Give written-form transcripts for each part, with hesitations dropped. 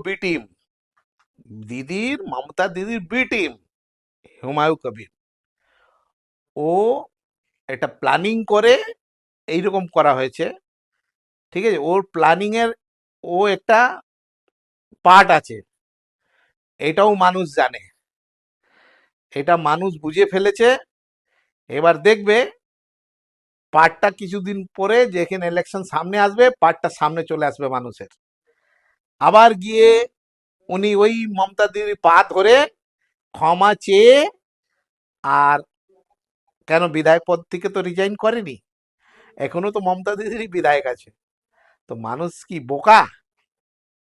B team, দিদির, মমতা দিদির B team, Humayun Kabir, ও এটা প্ল্যানিং করে এইরকম করা হয়েছে। ঠিক আছে, ওর প্ল্যানিং এর ও একটা পার্ট আছে, এটাও মানুষ জানে, এটা মানুষ বুঝে ফেলেছে। এবার দেখবে পার্টটা কিছুদিন পরে, যেখানে ইলেকশন সামনে আসবে, পার্টটা সামনে চলে আসবে মানুষের। আবার গিয়ে উনি ওই মমতা দিদির পা ধরে ক্ষমা চেয়ে, আর কেন বিধায়ক পদ থেকে তো রিজাইন করেনি, এখনো তো মমতা দিদিরই বিধায়ক আছে। তো মানুষ কি বোকা?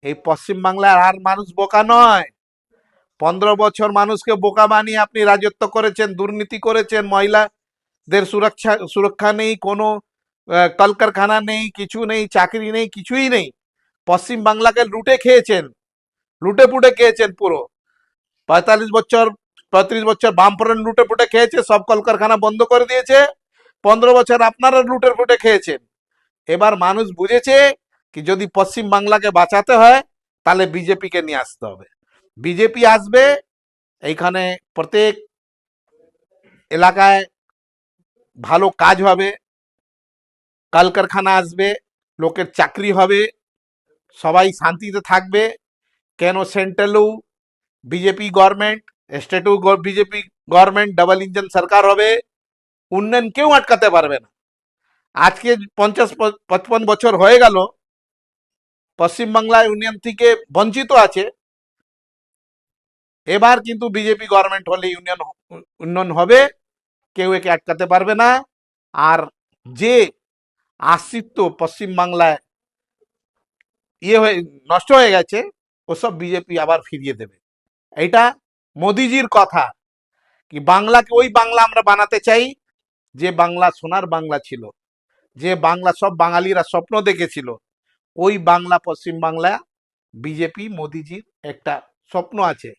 এই পশ্চিম বাংলার আর মানুষ বোকা নয়। 15 বছর মানুষকে বোকা বানিয়ে আপনি রাজত্ব করেছেন, দুর্নীতি করেছেন, মহিলাদের সুরক্ষা নেই, কোনো কলকারখানা নেই, কিছু নেই, চাকরি নেই, কিছুই নেই। পশ্চিম বাংলাকে লুটে খেয়েছেন, লুটে পুটে খেয়েছেন পুরো। 45 বছর, 35 বছর বামফ্রন্ট লুটে পুটে খেয়েছে, সব কলকারখানা বন্ধ করে দিয়েছে। 15 বছর আপনারা লুটে পুটে খেয়েছেন। এবার মানুষ বুঝেছে কি যদি পশ্চিম বাংলাকে বাঁচাতে হয় তাহলে বিজেপিকে নিয়ে আসতে হবে। বিজেপি আসবে, এইখানে প্রত্যেক এলাকায় ভালো কাজ হবে, কলকারখানা আসবে, লোকের চাকরি হবে, সবাই শান্তিতে থাকবে। কেন সেন্ট্রালেও বিজেপি গভর্নমেন্ট, স্টেটেও বিজেপি গভর্নমেন্ট, ডাবল ইঞ্জিন সরকার হবে, উন্নয়ন কেউ আটকাতে পারবে না। আজকে 50-55 বছর হয়ে গেল পশ্চিমবাংলায় উন্নয়ন থেকে বঞ্চিত আছে। এবার কিন্তু বিজেপি গভর্নমেন্ট হলে উন্নয়ন হবে, কেউ একে আটকাতে পারবে না। আর যে আশ্রিত পশ্চিম বাংলায় হয়ে নষ্ট হয়ে গেছে, ওসব বিজেপি আবার ফিরিয়ে দেবে। এটা মোদিজির কথা, কি বাংলাকে ওই বাংলা আমরা বানাতে চাই যে বাংলা সোনার বাংলা ছিল, যে বাংলা সব বাঙালিরা স্বপ্ন দেখেছিল। ওই বাংলা পশ্চিম বাংলা বিজেপি মোদিজির একটা স্বপ্ন আছে।